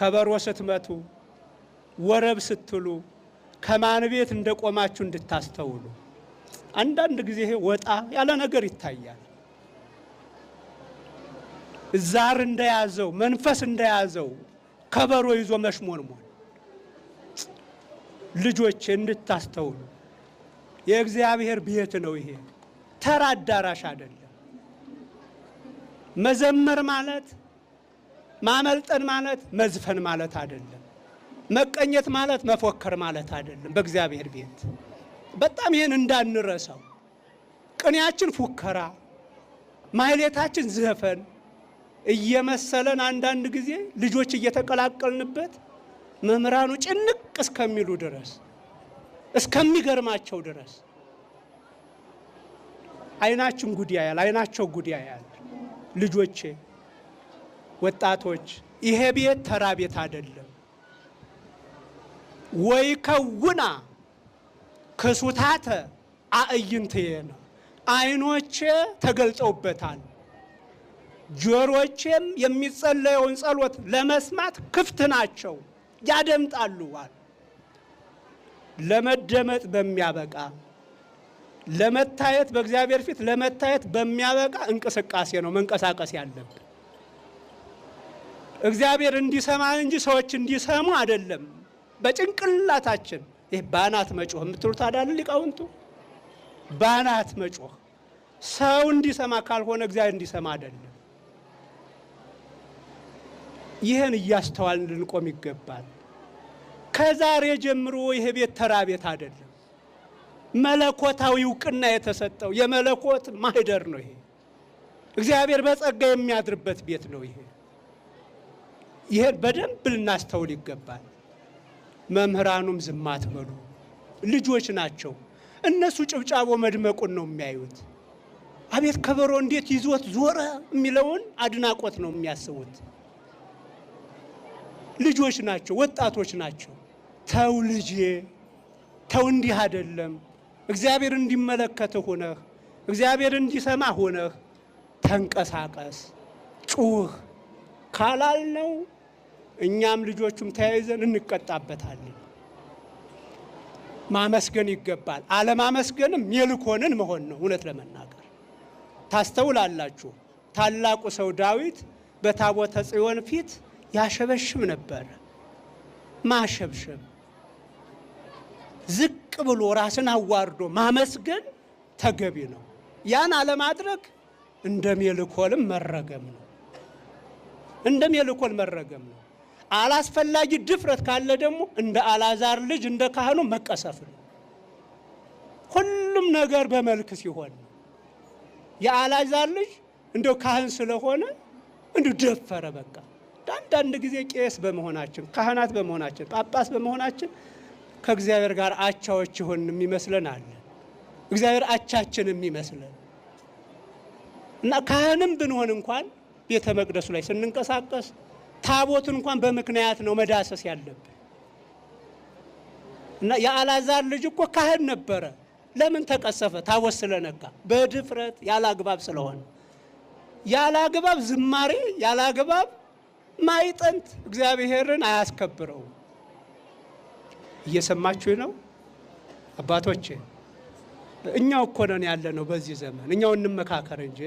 ከበሮ ስትመቱ ወረብ ስትሉ ከማን ቤት እንደቆማችሁ እንድታስተውሉ። አንዳንድ ጊዜ ወጣ ያለ ነገር ይታያል። ዛር እንደያዘው መንፈስ እንደያዘው ከበሮ ይዞ መሽሞንሞን። ልጆች እንድታስተውሉ የእግዚአብሔር ቤት ነው ይሄ፣ ተራ አዳራሽ አይደለም። መዘመር ማለት ማመልጠን ማለት መዝፈን ማለት አይደለም። መቀኘት ማለት መፎከር ማለት አይደለም። በእግዚአብሔር ቤት በጣም ይሄን እንዳንረሳው። ቅኔያችን ፉከራ፣ ማህሌታችን ዘፈን እየመሰለን አንዳንድ ጊዜ ልጆች እየተቀላቀልንበት መምህራኑ ጭንቅ እስከሚሉ ድረስ እስከሚገርማቸው ድረስ አይናችን ጉድ ያያል፣ አይናቸው ጉድ ያያል። ልጆቼ፣ ወጣቶች ይሄ ቤት ተራ ቤት አይደለም። ወይ ከውና ክሱታተ አዕይንትየ ነው። አይኖቼ ተገልጸውበታል፣ ጆሮቼም የሚጸለየውን ጸሎት ለመስማት ክፍት ናቸው፣ ያደምጣሉ። ለመደመጥ በሚያበቃ ለመታየት በእግዚአብሔር ፊት ለመታየት በሚያበቃ እንቅስቃሴ ነው መንቀሳቀስ ያለብን። እግዚአብሔር እንዲሰማ እንጂ ሰዎች እንዲሰሙ አይደለም። በጭንቅላታችን ይህ ባናት መጮህ የምትሉት አይደል ሊቃውንቱ? ባናት መጮህ ሰው እንዲሰማ ካልሆነ እግዚአብሔር እንዲሰማ አይደለም። ይህን እያስተዋልን ልንቆም ይገባል። ከዛሬ ጀምሮ ይሄ ቤት ተራ ቤት አይደለም። መለኮታዊ እውቅና የተሰጠው የመለኮት ማህደር ነው። ይሄ እግዚአብሔር በጸጋ የሚያድርበት ቤት ነው። ይሄን በደንብ ልናስተውል ይገባል። መምህራኑም ዝም አትበሉ፣ ልጆች ናቸው። እነሱ ጭብጫቦ መድመቁን ነው የሚያዩት። አቤት ከበሮ እንዴት ይዞት ዞረ የሚለውን አድናቆት ነው የሚያስቡት። ልጆች ናቸው፣ ወጣቶች ናቸው። ተው ልጄ ተው፣ እንዲህ አይደለም። እግዚአብሔር እንዲመለከት ሆነህ እግዚአብሔር እንዲሰማ ሆነህ ተንቀሳቀስ፣ ጩህ ካላልነው እኛም ልጆቹም ተያይዘን እንቀጣበታለን። ማመስገን ይገባል። አለማመስገንም የልኮንን መሆን ነው። እውነት ለመናገር ታስተውላላችሁ፣ ታላቁ ሰው ዳዊት በታቦተ ጽዮን ፊት ያሸበሽም ነበር። ማሸብሸብ ዝቅ ብሎ ራስን አዋርዶ ማመስገን ተገቢ ነው። ያን አለማድረግ እንደ ሜልኮልም መረገም ነው። እንደ ሜልኮል መረገም ነው። አላስፈላጊ ድፍረት ካለ ደግሞ እንደ አልዓዛር ልጅ እንደ ካህኑ መቀሰፍ ነው። ሁሉም ነገር በመልክ ሲሆን ነው። የአልዓዛር ልጅ እንደው ካህን ስለሆነ እንደው ደፈረ በቃ። አንዳንድ ጊዜ ቄስ በመሆናችን ካህናት በመሆናችን ጳጳስ በመሆናችን ከእግዚአብሔር ጋር አቻዎች ይሆን የሚመስለን አለ። እግዚአብሔር አቻችን የሚመስለን እና ካህንም ብንሆን እንኳን ቤተ መቅደሱ ላይ ስንንቀሳቀስ ታቦትን እንኳን በምክንያት ነው መዳሰስ ያለብን። እና የአልዓዛር ልጅ እኮ ካህን ነበረ። ለምን ተቀሰፈ? ታቦት ስለነካ፣ በድፍረት ያላግባብ ስለሆነ። ያላግባብ ዝማሬ፣ ያላግባብ ማይጠንት እግዚአብሔርን አያስከብረው። እየሰማችሁ ነው አባቶቼ? እኛው እኮ ነን ያለ ነው በዚህ ዘመን። እኛው እንመካከር እንጂ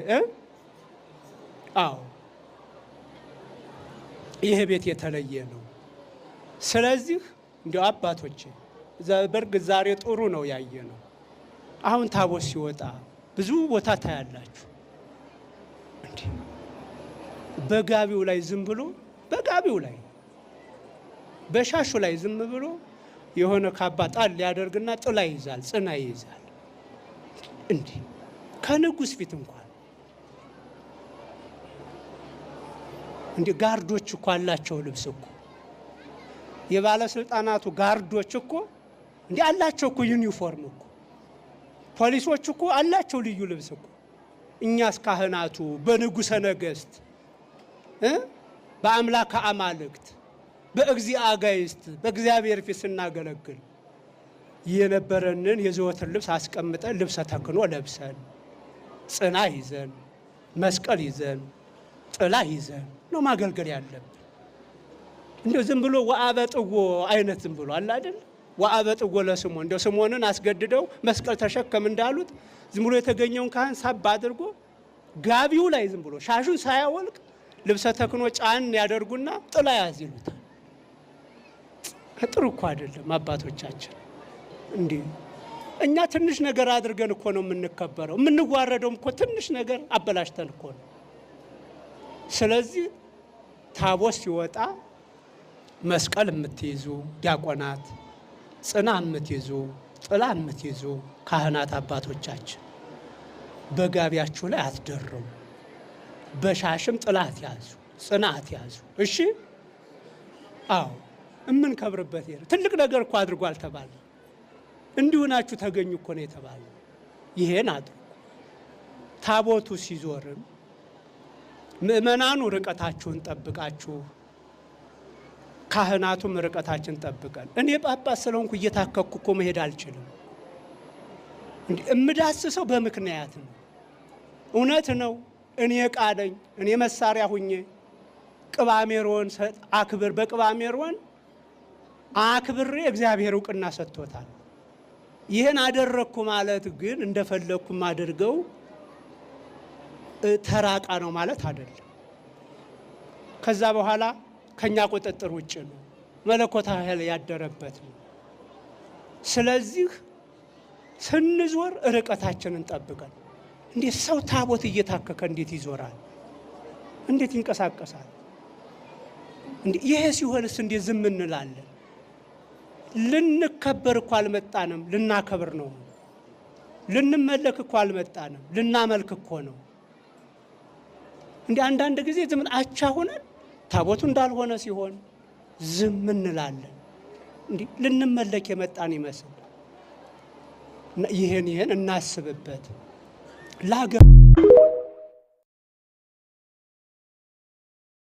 አዎ ይሄ ቤት የተለየ ነው። ስለዚህ እንዲያው አባቶቼ በርግጥ ዛሬ ጥሩ ነው ያየ ነው። አሁን ታቦት ሲወጣ ብዙ ቦታ ታያላችሁ። እንዴ በጋቢው ላይ ዝም ብሎ በጋቢው ላይ በሻሹ ላይ ዝም ብሎ የሆነ ካባ ጣል ሊያደርግና ጥላ ይዛል፣ ጽና ይዛል። እንዴ ከንጉስ ፊት እንኳን እንዴ ጋርዶች እኮ አላቸው ልብስ እኮ የባለስልጣናቱ ጋርዶች እኮ እንዴ አላቸው እኮ ዩኒፎርም እኮ ፖሊሶች እኮ አላቸው ልዩ ልብስ እኮ። እኛስ ካህናቱ በንጉሰ ነገስት በአምላከ አማልክት በእግዚአ አጋይስት በእግዚአብሔር ፊት ስናገለግል የነበረንን የዘወትር ልብስ አስቀምጠን ልብሰ ተክህኖ ለብሰን ጽና ይዘን መስቀል ይዘን ጥላ ይዘን ነው ማገልገል ያለብን። እንደው ዝም ብሎ ወአበጥዎ አይነት ዝም ብሎ አለ አይደል? ወአበጥዎ ለስምዖን እንደው ስምዖንን አስገድደው መስቀል ተሸከም እንዳሉት ዝም ብሎ የተገኘውን ካህን ሳብ አድርጎ ጋቢው ላይ ዝም ብሎ ሻሹን ሳያወልቅ ልብሰ ተክህኖ ጫን ያደርጉና ጥላ ያዝ ይሉታል። ጥሩ እኮ አይደለም አባቶቻችን። እንዴ እኛ ትንሽ ነገር አድርገን እኮ ነው የምንከበረው። የምንዋረደውም እኮ ትንሽ ነገር አበላሽተን እኮ ነው። ስለዚህ ታቦት ሲወጣ መስቀል የምትይዙ ዲያቆናት፣ ጽና የምትይዙ ጥላ የምትይዙ ካህናት አባቶቻችን በጋቢያችሁ ላይ አትደርቡ። በሻሽም ጥላት ያዙ፣ ጽናት ያዙ። እሺ አዎ የምንከብርበት ይሄ ትልቅ ነገር እኮ አድርጓል ተባለ። እንዲሁ ናችሁ ተገኙ እኮ ነው የተባለ። ይሄን አድርጉ። ታቦቱ ሲዞርም ምእመናኑ ርቀታችሁን ጠብቃችሁ፣ ካህናቱም ርቀታችን ጠብቀን። እኔ ጳጳስ ስለሆንኩ እየታከኩ እኮ መሄድ አልችልም። እንዴ እምዳስሰው በምክንያት ነው። እውነት ነው። እኔ ዕቃ ነኝ። እኔ መሳሪያ ሁኜ ቅባሜሮን አክብር በቅባሜሮን አክብሬ እግዚአብሔር እውቅና ሰጥቶታል። ይህን አደረግኩ ማለት ግን እንደፈለግኩም አድርገው ተራቃ ነው ማለት አይደለም። ከዛ በኋላ ከኛ ቁጥጥር ውጭ ነው። መለኮታዊ ኃይል ያደረበት ነው። ስለዚህ ስንዞር ርቀታችንን ጠብቀን። እንዴት ሰው ታቦት እየታከከ እንዴት ይዞራል? እንዴት ይንቀሳቀሳል? ይሄ ሲሆንስ እንዴት ዝም እንላለን? ልንከበር እኮ አልመጣንም፣ ልናከብር ነው። ልንመለክ እኮ አልመጣንም፣ ልናመልክ እኮ ነው። አንዳንድ ጊዜ ዝም አቻ ሆነን ታቦቱ እንዳልሆነ ሲሆን ዝም እንላለን። ልንመለክ የመጣን ይመስል ይሄን እናስብበት። ለሀገር